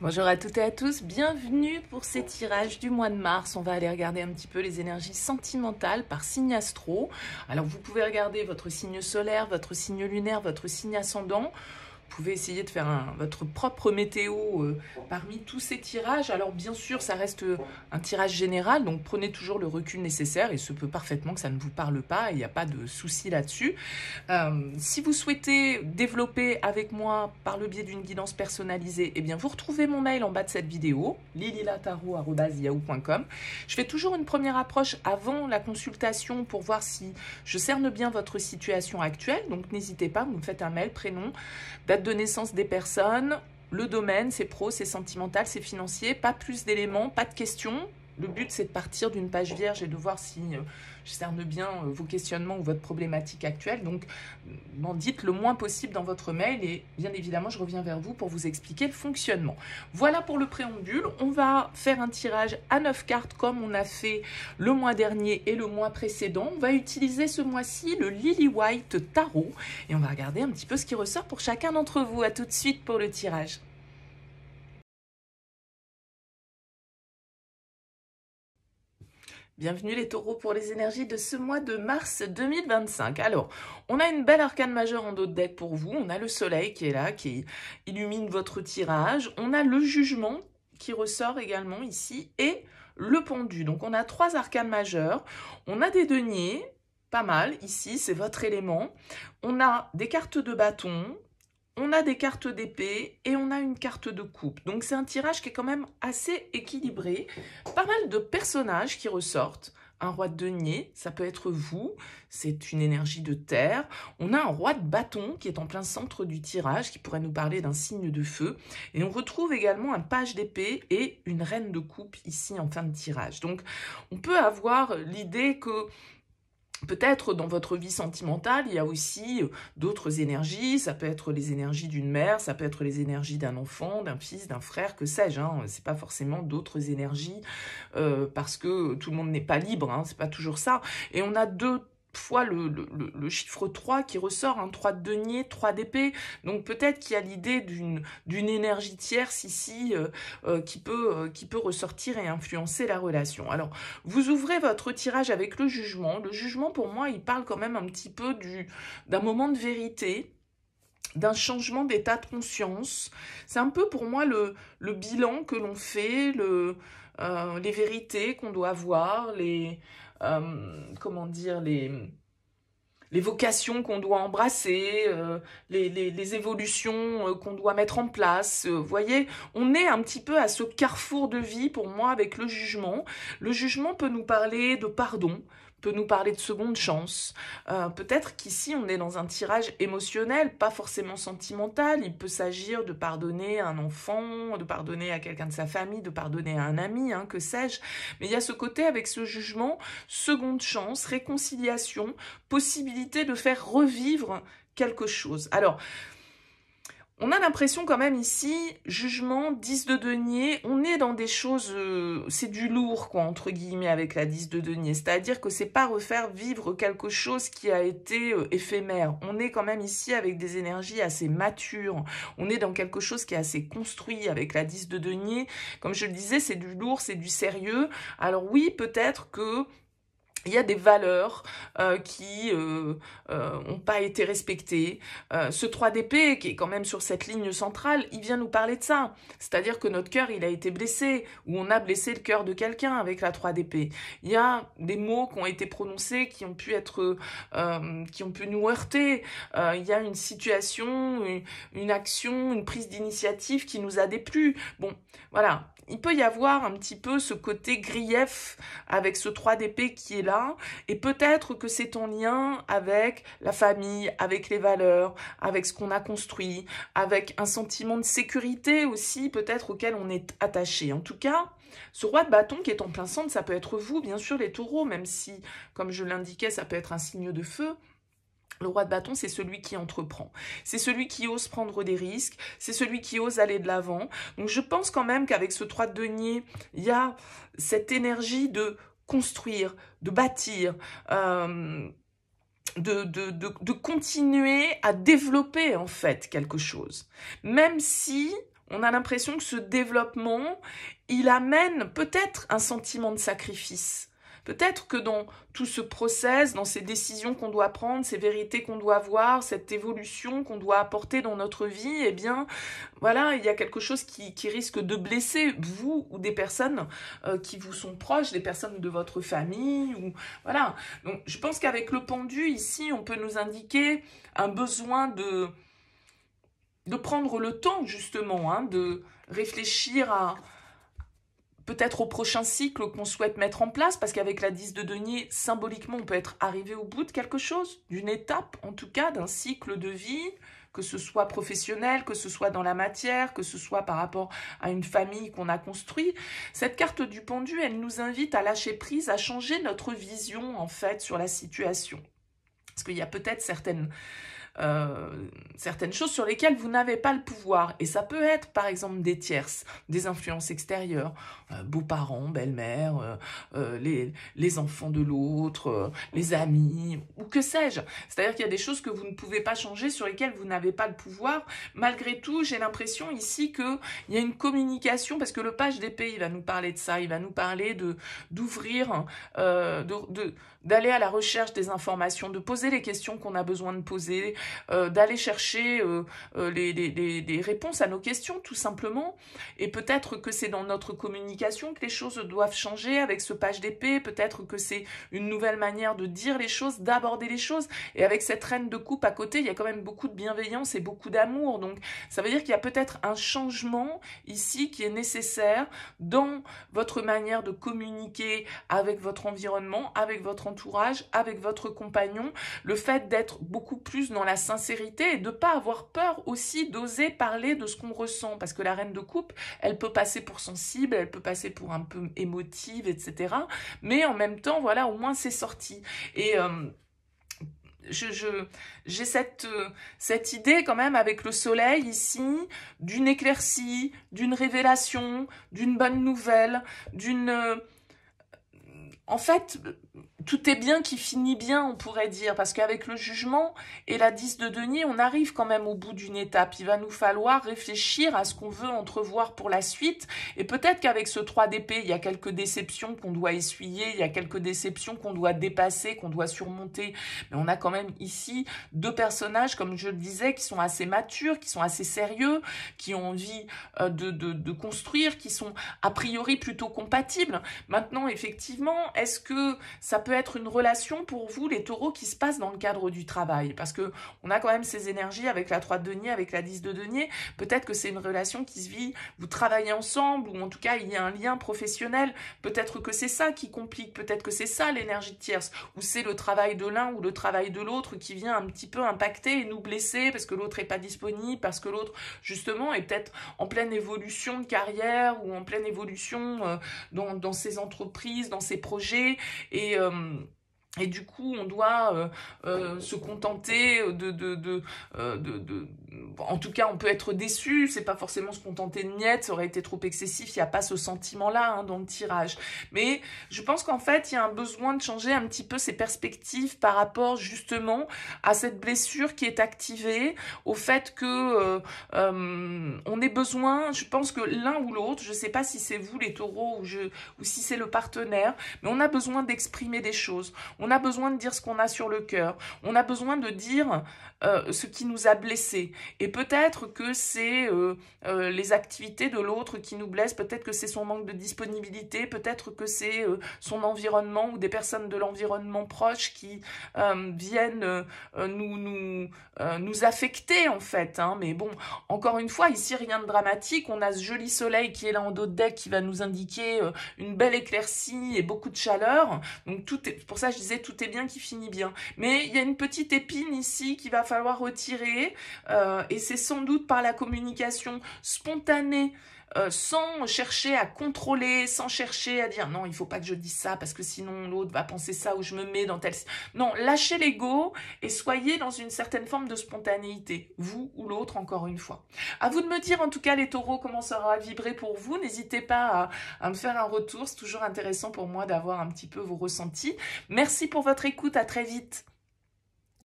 Bonjour à toutes et à tous, bienvenue pour ces tirages du mois de mars. On va aller regarder un petit peu les énergies sentimentales par signe astro. Alors vous pouvez regarder votre signe solaire, votre signe lunaire, votre signe ascendant. Vous pouvez essayer de faire votre propre météo parmi tous ces tirages. Alors bien sûr, ça reste un tirage général, donc prenez toujours le recul nécessaire. Il se peut parfaitement que ça ne vous parle pas, il n'y a pas de souci là-dessus. Si vous souhaitez développer avec moi par le biais d'une guidance personnalisée, eh bien vous retrouvez mon mail en bas de cette vidéo, lililataro@yahoo.com. Je fais toujours une première approche avant la consultation pour voir si je cerne bien votre situation actuelle. Donc n'hésitez pas, vous me faites un mail, prénom, date de naissance des personnes, le domaine, c'est pro, c'est sentimental, c'est financier, pas plus d'éléments, pas de questions. Le but, c'est de partir d'une page vierge et de voir si je cerne bien vos questionnements ou votre problématique actuelle. Donc, m'en dites le moins possible dans votre mail et bien évidemment, je reviens vers vous pour vous expliquer le fonctionnement. Voilà pour le préambule. On va faire un tirage à 9 cartes comme on a fait le mois dernier et le mois précédent. On va utiliser ce mois-ci le Lily White Tarot et on va regarder un petit peu ce qui ressort pour chacun d'entre vous. À tout de suite pour le tirage. Bienvenue les taureaux pour les énergies de ce mois de mars 2025. Alors, on a une belle arcane majeure en dos de deck pour vous. On a le soleil qui est là, qui illumine votre tirage. On a le jugement qui ressort également ici et le pendu. Donc, on a 3 arcanes majeures. On a des deniers, pas mal. Ici, c'est votre élément. On a des cartes de bâton. On a des cartes d'épée et on a une carte de coupe. Donc c'est un tirage qui est quand même assez équilibré. Pas mal de personnages qui ressortent. Un roi de denier, ça peut être vous, c'est une énergie de terre. On a un roi de bâton qui est en plein centre du tirage, qui pourrait nous parler d'un signe de feu. Et on retrouve également un page d'épée et une reine de coupe ici en fin de tirage. Donc on peut avoir l'idée que peut-être dans votre vie sentimentale, il y a aussi d'autres énergies. Ça peut être les énergies d'une mère, ça peut être les énergies d'un enfant, d'un fils, d'un frère, que sais-je. C'est pas forcément d'autres énergies parce que tout le monde n'est pas libre. C'est pas toujours ça. Et on a deux fois le chiffre 3 qui ressort, 3 de denier, 3 d'épée. Donc peut-être qu'il y a l'idée d'une énergie tierce ici qui peut ressortir et influencer la relation. Alors, vous ouvrez votre tirage avec le jugement. Le jugement, pour moi, il parle quand même un petit peu d'un moment de vérité, d'un changement d'état de conscience. C'est un peu pour moi le bilan que l'on fait, les vérités qu'on doit avoir, comment dire, les vocations qu'on doit embrasser, les évolutions qu'on doit mettre en place. Vous voyez, on est un petit peu à ce carrefour de vie pour moi avec le jugement. Le jugement peut nous parler de pardon, peut nous parler de seconde chance. Peut-être qu'ici, on est dans un tirage émotionnel, pas forcément sentimental. Il peut s'agir de pardonner à un enfant, de pardonner à quelqu'un de sa famille, de pardonner à un ami, que sais-je. Mais il y a ce côté avec ce jugement, seconde chance, réconciliation, possibilité de faire revivre quelque chose. Alors, on a l'impression quand même ici, jugement, 10 de denier, on est dans des choses, c'est du lourd quoi, entre guillemets, avec la 10 de denier. C'est-à-dire que c'est pas refaire vivre quelque chose qui a été éphémère. On est quand même ici avec des énergies assez matures. On est dans quelque chose qui est assez construit avec la 10 de denier. Comme je le disais, c'est du lourd, c'est du sérieux. Alors oui, peut-être que il y a des valeurs qui n'ont pas été respectées. Ce 3 d'épée, qui est quand même sur cette ligne centrale, il vient nous parler de ça. C'est-à-dire que notre cœur, il a été blessé, ou on a blessé le cœur de quelqu'un avec la 3 d'épée. Il y a des mots qui ont été prononcés, qui ont pu nous heurter. Il y a une situation, une action, une prise d'initiative qui nous a déplu. Bon, voilà. Il peut y avoir un petit peu ce côté grief avec ce 3 d'épée qui est là, et peut-être que c'est en lien avec la famille, avec les valeurs, avec ce qu'on a construit, avec un sentiment de sécurité aussi, peut-être auquel on est attaché. En tout cas, ce roi de bâton qui est en plein centre, ça peut être vous, bien sûr, les taureaux, même si, comme je l'indiquais, ça peut être un signe de feu. Le roi de bâton, c'est celui qui entreprend. C'est celui qui ose prendre des risques. C'est celui qui ose aller de l'avant. Donc, je pense quand même qu'avec ce 3 de denier, il y a cette énergie de construire, de bâtir, de continuer à développer, en fait, quelque chose. Même si on a l'impression que ce développement, il amène peut-être un sentiment de sacrifice. Peut-être que dans tout ce process, dans ces décisions qu'on doit prendre, ces vérités qu'on doit voir, cette évolution qu'on doit apporter dans notre vie, eh bien, voilà, il y a quelque chose qui risque de blesser vous ou des personnes qui vous sont proches, des personnes de votre famille, ou voilà. Donc, je pense qu'avec le pendu, ici, on peut nous indiquer un besoin de prendre le temps, justement, hein, de réfléchir à peut-être au prochain cycle qu'on souhaite mettre en place, parce qu'avec la 10 de denier, symboliquement, on peut être arrivé au bout de quelque chose, d'une étape, en tout cas, d'un cycle de vie, que ce soit professionnel, que ce soit dans la matière, que ce soit par rapport à une famille qu'on a construite. Cette carte du pendu, elle nous invite à lâcher prise, à changer notre vision, en fait, sur la situation. Parce qu'il y a peut-être certaines choses sur lesquelles vous n'avez pas le pouvoir. Et ça peut être, par exemple, des tierces, des influences extérieures, beaux-parents, belle-mère, les enfants de l'autre, les amis, ou que sais-je. C'est-à-dire qu'il y a des choses que vous ne pouvez pas changer, sur lesquelles vous n'avez pas le pouvoir. Malgré tout, j'ai l'impression ici qu'il y a une communication, parce que le page d'épée, il va nous parler de ça, il va nous parler d'ouvrir, d'aller à la recherche des informations, de poser les questions qu'on a besoin de poser, d'aller chercher les réponses à nos questions, tout simplement. Et peut-être que c'est dans notre communication que les choses doivent changer avec ce page d'épée, peut-être que c'est une nouvelle manière de dire les choses, d'aborder les choses. Et avec cette reine de coupe à côté, il y a quand même beaucoup de bienveillance et beaucoup d'amour. Donc, ça veut dire qu'il y a peut-être un changement ici qui est nécessaire dans votre manière de communiquer avec votre environnement, avec votre entourage, avec votre compagnon. Le fait d'être beaucoup plus dans la sincérité et de ne pas avoir peur aussi d'oser parler de ce qu'on ressent. Parce que la reine de coupe, elle peut passer pour sensible, elle peut passer pour un peu émotive, etc. Mais en même temps, voilà, au moins c'est sorti. Et j'ai cette idée quand même avec le soleil ici, d'une éclaircie, d'une révélation, d'une bonne nouvelle, en fait, tout est bien qui finit bien, on pourrait dire, parce qu'avec le jugement et la 10 de denier, on arrive quand même au bout d'une étape. Il va nous falloir réfléchir à ce qu'on veut entrevoir pour la suite, et peut-être qu'avec ce 3 d'épée, il y a quelques déceptions qu'on doit essuyer, il y a quelques déceptions qu'on doit dépasser, qu'on doit surmonter, mais on a quand même ici deux personnages, comme je le disais, qui sont assez matures, qui sont assez sérieux, qui ont envie de construire, qui sont a priori plutôt compatibles. Maintenant, effectivement, est-ce que ça peut être une relation pour vous, les taureaux, qui se passe dans le cadre du travail? Parce que on a quand même ces énergies avec la 3 de denier, avec la 10 de denier. Peut-être que c'est une relation qui se vit, vous travaillez ensemble, ou en tout cas, il y a un lien professionnel. Peut-être que c'est ça qui complique, peut-être que c'est ça l'énergie de tierce, ou c'est le travail de l'un ou le travail de l'autre qui vient un petit peu impacter et nous blesser parce que l'autre n'est pas disponible, parce que l'autre, justement, est peut-être en pleine évolution de carrière ou en pleine évolution dans ses entreprises, dans ses projets, et du coup, on doit se contenter en tout cas, on peut être déçu, c'est pas forcément se contenter de miettes, ça aurait été trop excessif, il n'y a pas ce sentiment-là hein, dans le tirage. Mais je pense qu'en fait, il y a un besoin de changer un petit peu ses perspectives par rapport justement à cette blessure qui est activée, au fait que on ait besoin, je pense que l'un ou l'autre, je sais pas si c'est vous les taureaux ou si c'est le partenaire, mais on a besoin d'exprimer des choses. On a besoin de dire ce qu'on a sur le cœur. On a besoin de dire ce qui nous a blessés. Et peut-être que c'est les activités de l'autre qui nous blessent. Peut-être que c'est son manque de disponibilité. Peut-être que c'est son environnement ou des personnes de l'environnement proche qui viennent nous affecter en fait. Hein. Mais bon, encore une fois, ici, rien de dramatique. On a ce joli soleil qui est là en dos de deck qui va nous indiquer une belle éclaircie et beaucoup de chaleur. Donc, pour ça, je disais, tout est bien qui finit bien. Mais il y a une petite épine ici qu'il va falloir retirer. Et c'est sans doute par la communication spontanée, sans chercher à contrôler, sans chercher à dire non, il faut pas que je dise ça parce que sinon l'autre va penser ça ou je me mets dans tel... Non, lâchez l'ego et soyez dans une certaine forme de spontanéité, vous ou l'autre encore une fois. À vous de me dire en tout cas les taureaux comment ça aura vibré pour vous. N'hésitez pas à me faire un retour, c'est toujours intéressant pour moi d'avoir un petit peu vos ressentis. Merci pour votre écoute, à très vite.